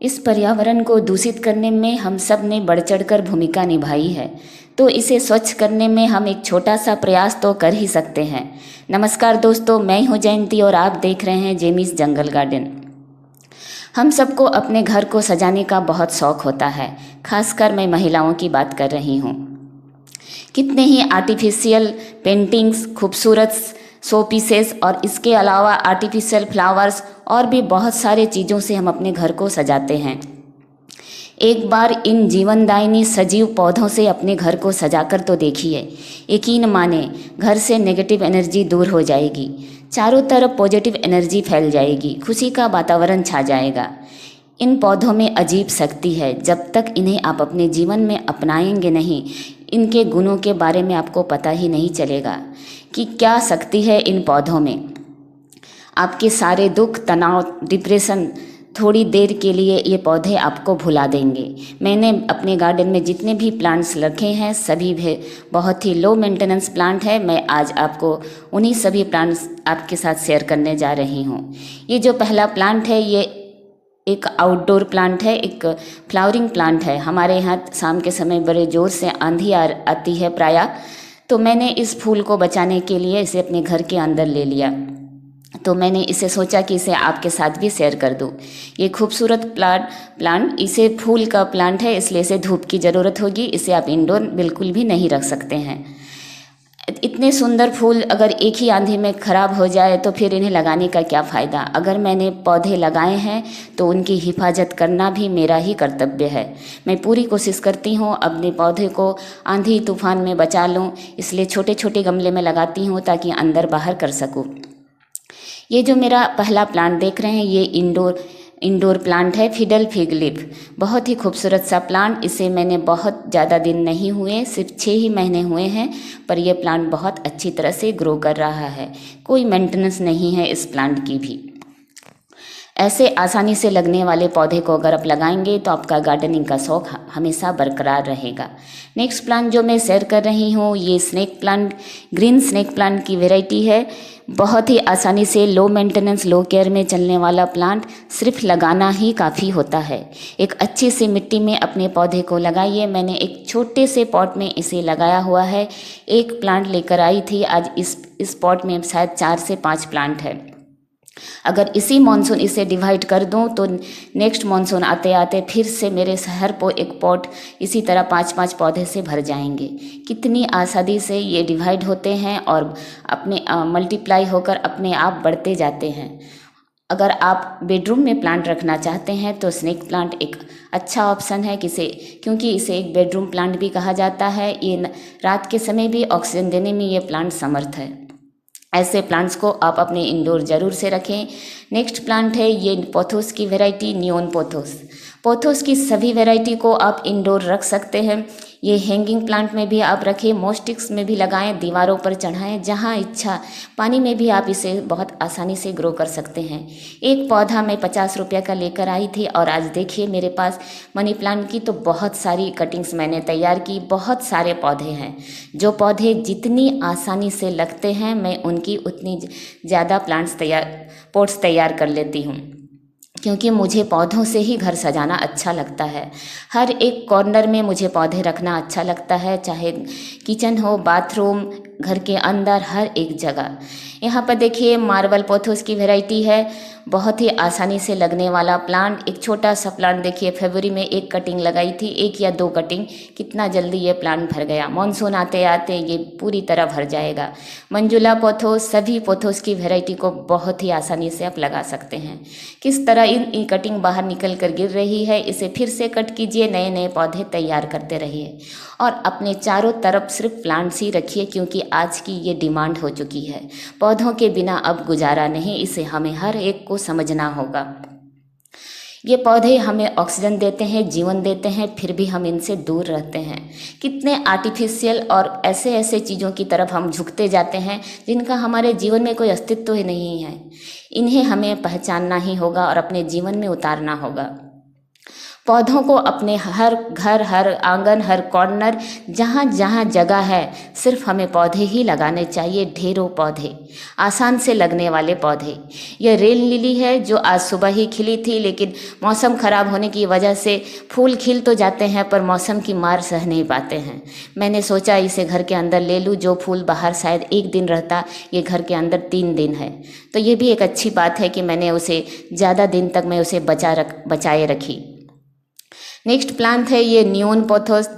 इस पर्यावरण को दूषित करने में हम सब ने बढ़ चढ़कर भूमिका निभाई है, तो इसे स्वच्छ करने में हम एक छोटा सा प्रयास तो कर ही सकते हैं। नमस्कार दोस्तों, मैं हूँ जयंती और आप देख रहे हैं जेमिस जंगल गार्डन। हम सबको अपने घर को सजाने का बहुत शौक होता है, खासकर मैं महिलाओं की बात कर रही हूँ। कितने ही आर्टिफिशियल पेंटिंग्स, खूबसूरत शो पीसेस और इसके अलावा आर्टिफिशियल फ्लावर्स और भी बहुत सारे चीज़ों से हम अपने घर को सजाते हैं। एक बार इन जीवनदायिनी सजीव पौधों से अपने घर को सजाकर तो देखिए। यकीन माने, घर से नेगेटिव एनर्जी दूर हो जाएगी, चारों तरफ पॉजिटिव एनर्जी फैल जाएगी, खुशी का वातावरण छा जाएगा। इन पौधों में अजीब शक्ति है। जब तक इन्हें आप अपने जीवन में अपनाएंगे नहीं, इनके गुणों के बारे में आपको पता ही नहीं चलेगा कि क्या शक्ति है इन पौधों में। आपके सारे दुख, तनाव, डिप्रेशन थोड़ी देर के लिए ये पौधे आपको भुला देंगे। मैंने अपने गार्डन में जितने भी प्लांट्स रखे हैं सभी भी बहुत ही लो मेंटेनेंस प्लांट है। मैं आज आपको उन्हीं सभी प्लांट्स आपके साथ शेयर करने जा रही हूँ। ये जो पहला प्लांट है ये एक आउटडोर प्लांट है, एक फ्लावरिंग प्लांट है। हमारे यहाँ शाम के समय बड़े ज़ोर से आंधी आती है प्रायः, तो मैंने इस फूल को बचाने के लिए इसे अपने घर के अंदर ले लिया। तो मैंने इसे सोचा कि इसे आपके साथ भी शेयर कर दूं। ये खूबसूरत प्लांट इसे फूल का प्लांट है, इसलिए इसे धूप की ज़रूरत होगी। इसे आप इंडोर बिल्कुल भी नहीं रख सकते हैं। इतने सुंदर फूल अगर एक ही आंधी में ख़राब हो जाए तो फिर इन्हें लगाने का क्या फ़ायदा। अगर मैंने पौधे लगाए हैं तो उनकी हिफाजत करना भी मेरा ही कर्तव्य है। मैं पूरी कोशिश करती हूँ अपने पौधे को आंधी तूफान में बचा लूँ, इसलिए छोटे छोटे गमले में लगाती हूँ ताकि अंदर बाहर कर सकूँ। ये जो मेरा पहला प्लांट देख रहे हैं ये इंडोर प्लांट है, फिडल फिग लीफ। बहुत ही खूबसूरत सा प्लांट। इसे मैंने बहुत ज़्यादा दिन नहीं हुए, सिर्फ 6 ही महीने हुए हैं, पर यह प्लांट बहुत अच्छी तरह से ग्रो कर रहा है। कोई मेंटेनेंस नहीं है इस प्लांट की भी। ऐसे आसानी से लगने वाले पौधे को अगर आप लगाएंगे तो आपका गार्डनिंग का शौक हमेशा बरकरार रहेगा। नेक्स्ट प्लांट जो मैं शेयर कर रही हूँ ये snake plant, green snake plant की वैरायटी है। बहुत ही आसानी से लो मेंटेनेंस, लो केयर में चलने वाला प्लांट। सिर्फ लगाना ही काफ़ी होता है। एक अच्छी सी मिट्टी में अपने पौधे को लगाइए। मैंने एक छोटे से पॉट में इसे लगाया हुआ है। एक प्लांट लेकर आई थी, आज इस पॉट में शायद 4 से 5 प्लांट है। अगर इसी मॉनसून इसे डिवाइड कर दूं तो नेक्स्ट मॉनसून आते आते फिर से मेरे हर एक पॉट इसी तरह 5-5 पौधे से भर जाएंगे। कितनी आसानी से ये डिवाइड होते हैं और अपने मल्टीप्लाई होकर अपने आप बढ़ते जाते हैं। अगर आप बेडरूम में प्लांट रखना चाहते हैं तो स्नेक प्लांट एक अच्छा ऑप्शन है क्योंकि इसे एक बेडरूम प्लांट भी कहा जाता है। ये रात के समय भी ऑक्सीजन देने में ये प्लांट समर्थ है। ऐसे प्लांट्स को आप अपने इंडोर ज़रूर से रखें। नेक्स्ट प्लांट है ये पोथोस की वैरायटी, नियोन पोथोस। पोथोस की सभी वैरायटी को आप इंडोर रख सकते हैं। ये हैंगिंग प्लांट में भी आप रखें, मोस्टिक्स में भी लगाएं, दीवारों पर चढ़ाएं, जहां इच्छा। पानी में भी आप इसे बहुत आसानी से ग्रो कर सकते हैं। एक पौधा मैं 50 रुपये का लेकर आई थी और आज देखिए मेरे पास मनी प्लांट की तो बहुत सारी कटिंग्स मैंने तैयार की। बहुत सारे पौधे हैं। जो पौधे जितनी आसानी से लगते हैं मैं उनकी उतनी ज़्यादा पॉट्स तैयार कर लेती हूँ, क्योंकि मुझे पौधों से ही घर सजाना अच्छा लगता है। हर एक कॉर्नर में मुझे पौधे रखना अच्छा लगता है, चाहे किचन हो, बाथरूम, घर के अंदर, हर एक जगह। यहाँ पर देखिए मार्बल पोथोस की वैरायटी है। बहुत ही आसानी से लगने वाला प्लांट। एक छोटा सा प्लांट देखिए, फरवरी में एक कटिंग लगाई थी, 1 या 2 कटिंग, कितना जल्दी ये प्लांट भर गया। मानसून आते आते ये पूरी तरह भर जाएगा। मंजुला पोथोस, सभी पोथोस की वैरायटी को बहुत ही आसानी से आप लगा सकते हैं। किस तरह इन कटिंग बाहर निकल कर गिर रही है, इसे फिर से कट कीजिए, नए नए पौधे तैयार करते रहिए और अपने चारों तरफ सिर्फ प्लांट्स ही रखिए, क्योंकि आज की ये डिमांड हो चुकी है। पौधों के बिना अब गुजारा नहीं, इसे हमें हर एक को समझना होगा। ये पौधे हमें ऑक्सीजन देते हैं, जीवन देते हैं, फिर भी हम इनसे दूर रहते हैं। कितने आर्टिफिशियल और ऐसे ऐसे चीज़ों की तरफ हम झुकते जाते हैं जिनका हमारे जीवन में कोई अस्तित्व ही नहीं है। इन्हें हमें पहचानना ही होगा और अपने जीवन में उतारना होगा। पौधों को अपने हर घर, हर आंगन, हर कॉर्नर, जहाँ जहाँ जगह है, सिर्फ हमें पौधे ही लगाने चाहिए, ढेरों पौधे, आसान से लगने वाले पौधे। यह रेन लिली है जो आज सुबह ही खिली थी, लेकिन मौसम ख़राब होने की वजह से फूल खिल तो जाते हैं पर मौसम की मार सह नहीं पाते हैं। मैंने सोचा इसे घर के अंदर ले लूँ, जो फूल बाहर शायद 1 दिन रहता, ये घर के अंदर 3 दिन है। तो ये भी एक अच्छी बात है कि मैंने उसे ज़्यादा दिन तक मैं उसे बचाए रखी। नेक्स्ट प्लांट है ये नियोन पोथोस।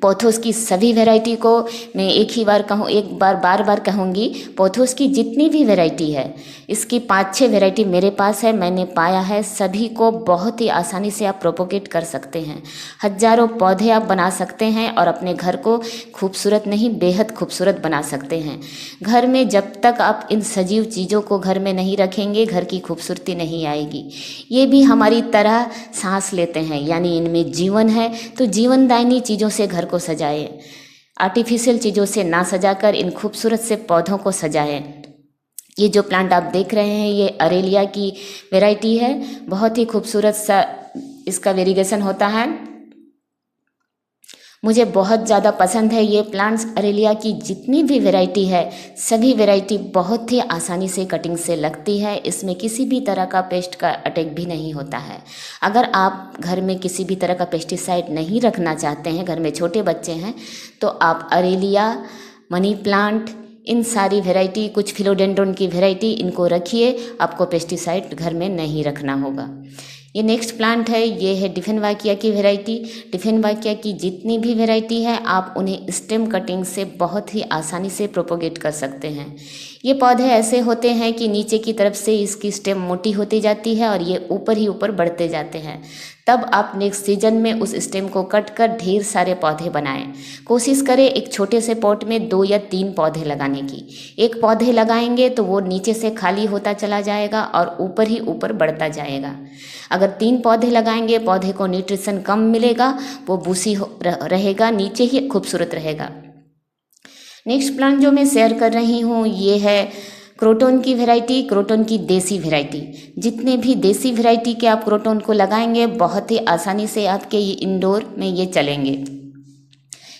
पोथोस की सभी वैरायटी को मैं एक बार बार कहूँगी, पोथोस की जितनी भी वैरायटी है, इसकी 5-6 वैरायटी मेरे पास है, मैंने पाया है, सभी को बहुत ही आसानी से आप प्रोपोगेट कर सकते हैं। हजारों पौधे आप बना सकते हैं और अपने घर को खूबसूरत नहीं, बेहद खूबसूरत बना सकते हैं। घर में जब तक आप इन सजीव चीज़ों को घर में नहीं रखेंगे, घर की खूबसूरती नहीं आएगी। ये भी हमारी तरह सांस लेते हैं, यानी इनमें जीवन है, तो जीवनदायिनी चीज़ों से घर को सजाएं, आर्टिफिशियल चीज़ों से ना सजाकर इन खूबसूरत से पौधों को सजाएं। ये जो प्लांट आप देख रहे हैं ये अरेलिया की वैरायटी है, बहुत ही खूबसूरत सा इसका वेरिगेशन होता है। मुझे बहुत ज़्यादा पसंद है ये प्लांट्स। अरेलिया की जितनी भी वैरायटी है, सभी वैरायटी बहुत ही आसानी से कटिंग से लगती है, इसमें किसी भी तरह का पेस्ट का अटैक भी नहीं होता है। अगर आप घर में किसी भी तरह का पेस्टिसाइड नहीं रखना चाहते हैं, घर में छोटे बच्चे हैं, तो आप अरेलिया, मनी प्लांट, इन सारी वैरायटी, कुछ फिलोडेंड्रोन की वैरायटी, इनको रखिए, आपको पेस्टिसाइड घर में नहीं रखना होगा। ये नेक्स्ट प्लांट है, ये है डिफेनवाकिया की वैरायटी। डिफेनवाकिया की जितनी भी वैरायटी है, आप उन्हें स्टेम कटिंग से बहुत ही आसानी से प्रोपोगेट कर सकते हैं। ये पौधे ऐसे होते हैं कि नीचे की तरफ से इसकी स्टेम मोटी होती जाती है और ये ऊपर ही ऊपर बढ़ते जाते हैं। तब आप नेक्स्ट सीजन में उस स्टेम को कट कर ढेर सारे पौधे बनाएं। कोशिश करें एक छोटे से पॉट में 2 या 3 पौधे लगाने की। एक पौधे लगाएंगे तो वो नीचे से खाली होता चला जाएगा और ऊपर ही ऊपर बढ़ता जाएगा। अगर 3 पौधे लगाएंगे, पौधे को न्यूट्रिशन कम मिलेगा, वो बूसी रहेगा, नीचे ही खूबसूरत रहेगा। नेक्स्ट प्लांट जो मैं शेयर कर रही हूँ ये है क्रोटोन की वैरायटी, क्रोटोन की देसी वैरायटी। जितने भी देसी वैरायटी के आप क्रोटोन को लगाएंगे, बहुत ही आसानी से आपके ये इंडोर में ये चलेंगे।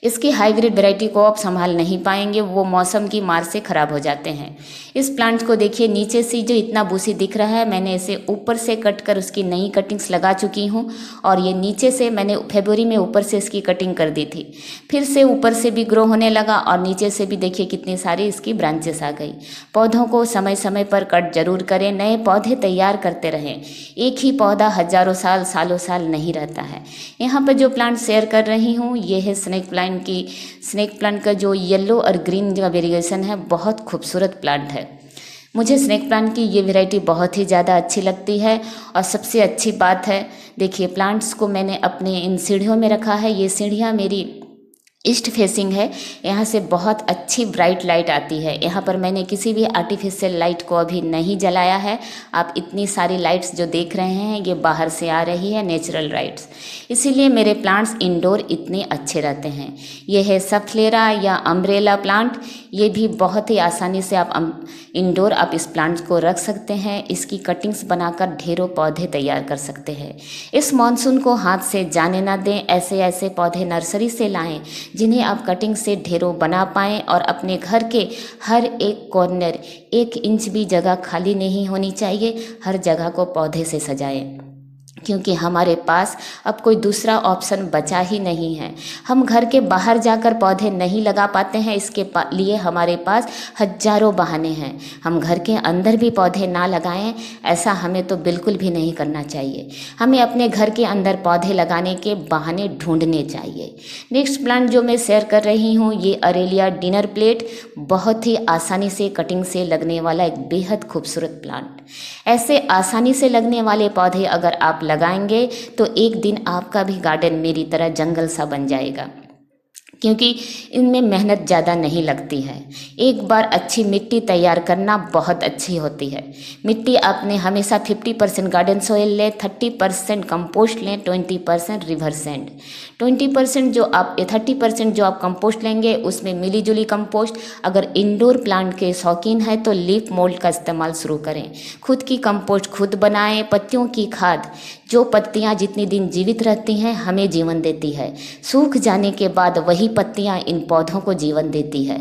इसकी हाइब्रिड वैरायटी को आप संभाल नहीं पाएंगे, वो मौसम की मार से ख़राब हो जाते हैं। इस प्लांट को देखिए, नीचे से जो इतना बूसी दिख रहा है, मैंने इसे ऊपर से कट कर उसकी नई कटिंग्स लगा चुकी हूँ और ये नीचे से मैंने फरवरी में ऊपर से इसकी कटिंग कर दी थी। फिर से ऊपर से भी ग्रो होने लगा और नीचे से भी देखिए कितनी सारी इसकी ब्रांचेस आ गई। पौधों को समय समय पर कट जरूर करें, नए पौधे तैयार करते रहें। एक ही पौधा हजारों साल, सालों साल नहीं रहता है। यहाँ पर जो प्लांट शेयर कर रही हूँ ये है स्नेक प्लांट का जो येलो और ग्रीन का वेरिएशन है, बहुत खूबसूरत प्लांट है। मुझे स्नेक प्लांट की ये वैरायटी बहुत ही ज़्यादा अच्छी लगती है। और सबसे अच्छी बात है, देखिए प्लांट्स को मैंने अपने इन सीढ़ियों में रखा है। ये सीढ़ियाँ मेरी ईस्ट फेसिंग है, यहाँ से बहुत अच्छी ब्राइट लाइट आती है। यहाँ पर मैंने किसी भी आर्टिफिशियल लाइट को अभी नहीं जलाया है। आप इतनी सारी लाइट्स जो देख रहे हैं ये बाहर से आ रही है, नेचुरल लाइट्स, इसीलिए मेरे प्लांट्स इंडोर इतने अच्छे रहते हैं। ये है सफ्लेरा या अम्ब्रेला प्लांट। ये भी बहुत ही आसानी से आप इंडोर आप इस प्लांट को रख सकते हैं। इसकी कटिंग्स बनाकर ढेरों पौधे तैयार कर सकते हैं। इस मानसून को हाथ से जाने ना दें, ऐसे ऐसे पौधे नर्सरी से लाएं जिन्हें आप कटिंग से ढेरों बना पाएँ और अपने घर के हर एक कॉर्नर, 1 इंच भी जगह खाली नहीं होनी चाहिए, हर जगह को पौधे से सजाएं। क्योंकि हमारे पास अब कोई दूसरा ऑप्शन बचा ही नहीं है। हम घर के बाहर जाकर पौधे नहीं लगा पाते हैं, इसके लिए हमारे पास हजारों बहाने हैं। हम घर के अंदर भी पौधे ना लगाएं, ऐसा हमें तो बिल्कुल भी नहीं करना चाहिए। हमें अपने घर के अंदर पौधे लगाने के बहाने ढूंढने चाहिए। नेक्स्ट प्लांट जो मैं शेयर कर रही हूँ ये अरेलिया डिनर प्लेट, बहुत ही आसानी से कटिंग से लगने वाला एक बेहद खूबसूरत प्लांट। ऐसे आसानी से लगने वाले पौधे अगर आप लगाएंगे तो एक दिन आपका भी गार्डन मेरी तरह जंगल सा बन जाएगा। क्योंकि इनमें मेहनत ज़्यादा नहीं लगती है। एक बार अच्छी मिट्टी तैयार करना बहुत अच्छी होती है। मिट्टी आपने हमेशा 50% गार्डन सॉइल लें, 30% कंपोस्ट लें, 20% रिवर सैंड। 20% जो आप 30% जो आप कंपोस्ट लेंगे उसमें मिली जुली कंपोस्ट। अगर इंडोर प्लांट के शौकीन है तो लीफ मोल्ड का इस्तेमाल शुरू करें। खुद की कंपोस्ट खुद बनाएं। पत्तियों की खाद, जो पत्तियां जितनी दिन जीवित रहती हैं हमें जीवन देती है, सूख जाने के बाद वही पत्तियां इन पौधों को जीवन देती है।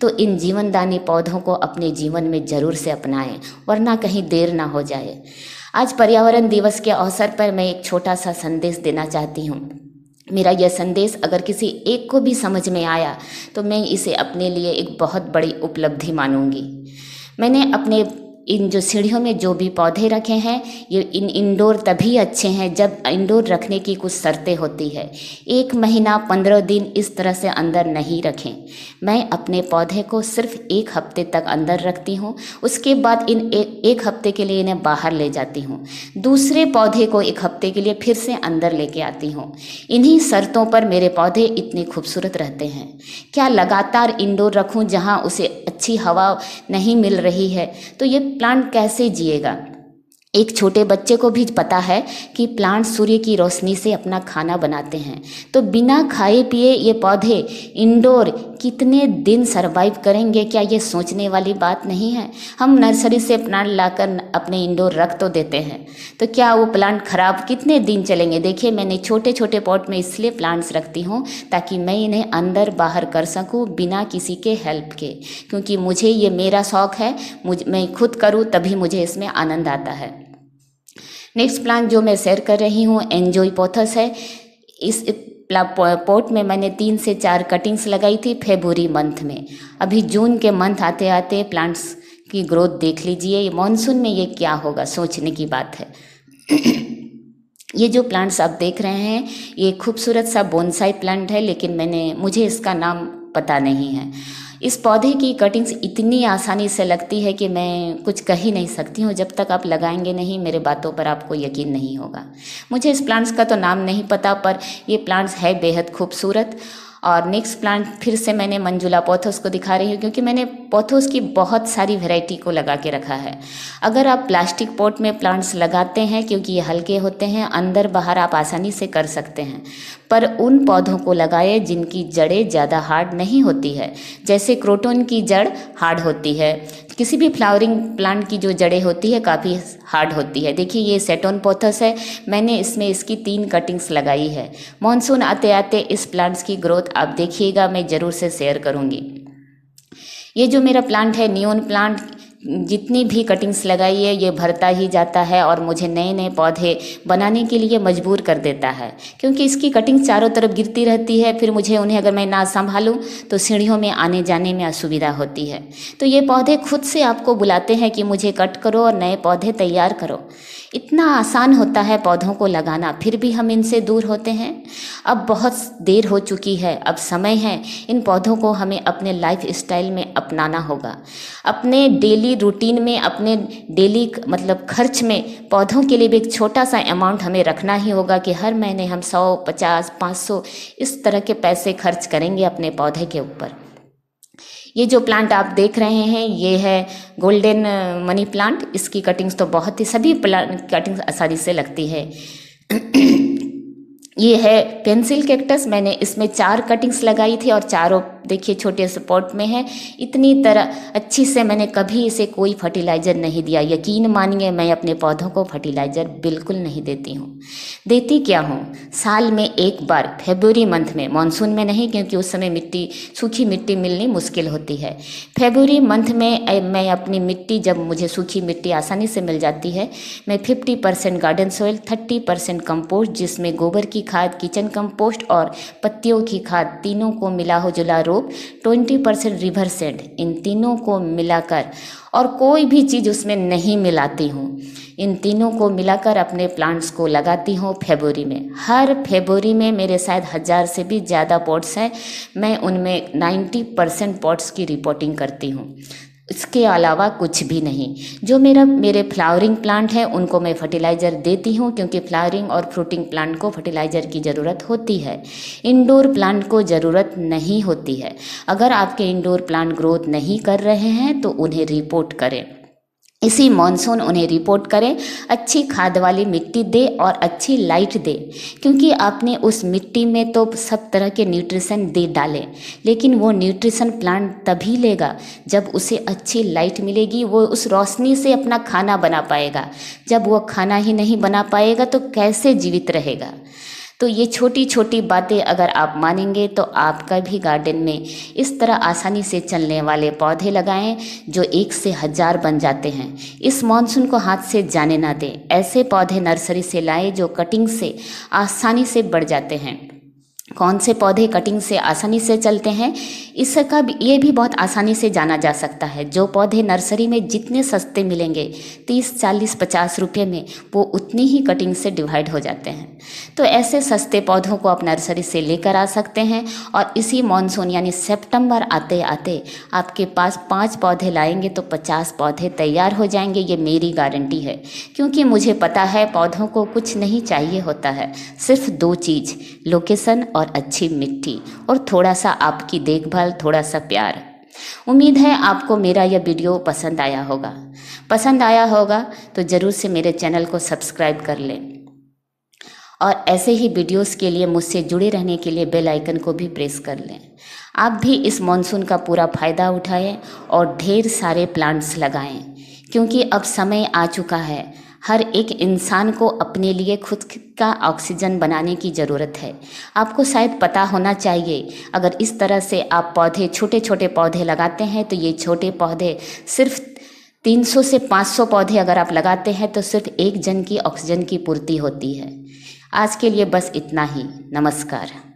तो इन जीवनदानी पौधों को अपने जीवन में ज़रूर से अपनाएं, वरना कहीं देर ना हो जाए। आज पर्यावरण दिवस के अवसर पर मैं एक छोटा सा संदेश देना चाहती हूँ। मेरा यह संदेश अगर किसी एक को भी समझ में आया तो मैं इसे अपने लिए एक बहुत बड़ी उपलब्धि मानूंगी। मैंने अपने इन जो सीढ़ियों में जो भी पौधे रखे हैं, ये इंडोर तभी अच्छे हैं जब इंडोर रखने की कुछ शर्तें होती है। 1 महीना 15 दिन इस तरह से अंदर नहीं रखें। मैं अपने पौधे को सिर्फ 1 हफ्ते तक अंदर रखती हूँ, उसके बाद इन एक हफ्ते के लिए इन्हें बाहर ले जाती हूँ। दूसरे पौधे को 1 हफ्ते के लिए फिर से अंदर लेके आती हूँ। इन्हीं शर्तों पर मेरे पौधे इतने खूबसूरत रहते हैं। क्या लगातार इंडोर रखूँ जहाँ उसे अच्छी हवा नहीं मिल रही है? तो ये प्लांट कैसे जिएगा? एक छोटे बच्चे को भी पता है कि प्लांट सूर्य की रोशनी से अपना खाना बनाते हैं, तो बिना खाए पिए ये पौधे इंडोर कितने दिन सरवाइव करेंगे? क्या ये सोचने वाली बात नहीं है? हम नर्सरी से प्लांट लाकर अपने इंडोर रख तो देते हैं, तो क्या वो प्लांट खराब कितने दिन चलेंगे? देखिए, मैंने छोटे छोटे पॉट में इसलिए प्लांट्स रखती हूँ ताकि मैं इन्हें अंदर बाहर कर सकूँ बिना किसी के हेल्प के, क्योंकि मुझे ये मेरा शौक़ है। मैं खुद करूँ तभी मुझे इसमें आनंद आता है। नेक्स्ट प्लांट जो मैं शेयर कर रही हूँ एंजियोपोथस है। इस पॉट में मैंने 3 से 4 कटिंग्स लगाई थी फरवरी मंथ में। अभी जून के मंथ आते आते प्लांट्स की ग्रोथ देख लीजिए। मानसून में ये क्या होगा, सोचने की बात है। ये जो प्लांट्स आप देख रहे हैं ये खूबसूरत सा बोनसाई प्लांट है, लेकिन मुझे इसका नाम पता नहीं है। इस पौधे की कटिंग्स इतनी आसानी से लगती है कि मैं कुछ कह ही नहीं सकती हूँ। जब तक आप लगाएंगे नहीं, मेरे बातों पर आपको यकीन नहीं होगा। मुझे इस प्लांट्स का तो नाम नहीं पता, पर ये प्लांट्स है बेहद खूबसूरत। और नेक्स्ट प्लांट फिर से मैंने मंजुला पोथोस को दिखा रही हूँ, क्योंकि मैंने पोथोस की बहुत सारी वैरायटी को लगा के रखा है। अगर आप प्लास्टिक पॉट में प्लांट्स लगाते हैं, क्योंकि ये हल्के होते हैं, अंदर बाहर आप आसानी से कर सकते हैं, पर उन पौधों को लगाए जिनकी जड़ें ज़्यादा हार्ड नहीं होती है। जैसे क्रोटन की जड़ हार्ड होती है, किसी भी फ्लावरिंग प्लांट की जो जड़ें होती है काफ़ी हार्ड होती है। देखिए, ये सेटोन पोथस है, मैंने इसमें इसकी 3 कटिंग्स लगाई है। मॉनसून आते आते इस प्लांट्स की ग्रोथ आप देखिएगा, मैं ज़रूर से शेयर करूँगी। ये जो मेरा प्लांट है नियोन प्लांट, जितनी भी कटिंग्स लगाई है ये भरता ही जाता है और मुझे नए नए पौधे बनाने के लिए मजबूर कर देता है, क्योंकि इसकी कटिंग चारों तरफ गिरती रहती है। फिर मुझे उन्हें अगर मैं ना संभालूं तो सीढ़ियों में आने जाने में असुविधा होती है। तो ये पौधे खुद से आपको बुलाते हैं कि मुझे कट करो और नए पौधे तैयार करो। इतना आसान होता है पौधों को लगाना, फिर भी हम इनसे दूर होते हैं। अब बहुत देर हो चुकी है, अब समय है इन पौधों को हमें अपने लाइफ स्टाइल में अपनाना होगा। अपने डेली रूटीन में, अपने डेली खर्च में पौधों के लिए भी एक छोटा सा अमाउंट हमें रखना ही होगा कि हर महीने हम 100, 50, 500 इस तरह के पैसे खर्च करेंगे अपने पौधे के ऊपर। ये जो प्लांट आप देख रहे हैं ये है गोल्डन मनी प्लांट। इसकी कटिंग्स तो बहुत ही सभी प्लांट कटिंग्स आसानी से लगती है। ये है पेंसिल कैक्टस, मैंने इसमें 4 कटिंग्स लगाई थी और चारों देखिए छोटे से पॉट में है। इतनी तरह अच्छी से मैंने कभी इसे कोई फर्टिलाइज़र नहीं दिया। यकीन मानिए मैं अपने पौधों को फर्टिलाइज़र बिल्कुल नहीं देती हूँ। देती क्या हूँ, साल में एक बार फरवरी मंथ में, मानसून में नहीं, क्योंकि उस समय सूखी मिट्टी मिलनी मुश्किल होती है। फरवरी मंथ में मैं अपनी मिट्टी, जब मुझे सूखी मिट्टी आसानी से मिल जाती है, मैं 50% गार्डन सॉइल, 30% कंपोस्ट, जिसमें गोबर की खाद, किचन कंपोस्ट और पत्तियों की खाद तीनों को मिला जुला 20% रिवर सैंड, इन तीनों को मिलाकर, और कोई भी चीज़ उसमें नहीं मिलाती हूँ, इन तीनों को मिलाकर अपने प्लांट्स को लगाती हूँ फरवरी में। हर फरवरी में मेरे शायद 1000 से भी ज़्यादा पॉट्स हैं, मैं उनमें 90% पॉट्स की रिपोर्टिंग करती हूँ। इसके अलावा कुछ भी नहीं। जो मेरे फ्लावरिंग प्लांट है उनको मैं फर्टिलाइज़र देती हूँ, क्योंकि फ्लावरिंग और फ्रूटिंग प्लांट को फर्टिलाइज़र की ज़रूरत होती है। इंडोर प्लांट को ज़रूरत नहीं होती है। अगर आपके इंडोर प्लांट ग्रोथ नहीं कर रहे हैं तो उन्हें रिपोर्ट करें, इसी मॉनसून उन्हें रिपोर्ट करें। अच्छी खाद वाली मिट्टी दे और अच्छी लाइट दे, क्योंकि आपने उस मिट्टी में तो सब तरह के न्यूट्रिशन दे डाले, लेकिन वो न्यूट्रिशन प्लांट तभी लेगा जब उसे अच्छी लाइट मिलेगी, वो उस रोशनी से अपना खाना बना पाएगा। जब वो खाना ही नहीं बना पाएगा तो कैसे जीवित रहेगा। तो ये छोटी छोटी बातें अगर आप मानेंगे तो आपका भी गार्डन में इस तरह आसानी से चलने वाले पौधे लगाएं जो 1 से 1000 बन जाते हैं। इस मॉनसून को हाथ से जाने ना दें। ऐसे पौधे नर्सरी से लाएं जो कटिंग से आसानी से बढ़ जाते हैं। कौन से पौधे कटिंग से आसानी से चलते हैं, इसका ये भी बहुत आसानी से जाना जा सकता है। जो पौधे नर्सरी में जितने सस्ते मिलेंगे 30, 40, 50 रुपये में, वो उतनी ही कटिंग से डिवाइड हो जाते हैं। तो ऐसे सस्ते पौधों को आप नर्सरी से लेकर आ सकते हैं और इसी मॉनसून यानी सितंबर आते आते आपके पास 5 पौधे लाएंगे तो 50 पौधे तैयार हो जाएंगे। ये मेरी गारंटी है, क्योंकि मुझे पता है पौधों को कुछ नहीं चाहिए होता है, सिर्फ 2 चीज़, लोकेशन और अच्छी मिट्टी, और थोड़ा सा आपकी देखभाल, थोड़ा सा प्यार। उम्मीद है आपको मेरा यह वीडियो पसंद आया होगा। पसंद आया होगा तो ज़रूर से मेरे चैनल को सब्सक्राइब कर लें और ऐसे ही वीडियोस के लिए मुझसे जुड़े रहने के लिए बेल आइकन को भी प्रेस कर लें। आप भी इस मॉनसून का पूरा फ़ायदा उठाएं और ढेर सारे प्लांट्स लगाएं, क्योंकि अब समय आ चुका है। हर एक इंसान को अपने लिए खुद का ऑक्सीजन बनाने की ज़रूरत है। आपको शायद पता होना चाहिए, अगर इस तरह से आप पौधे, छोटे छोटे पौधे लगाते हैं तो ये छोटे पौधे सिर्फ 300 से 500 पौधे अगर आप लगाते हैं तो सिर्फ 1 जन की ऑक्सीजन की पूर्ति होती है। आज के लिए बस इतना ही। नमस्कार।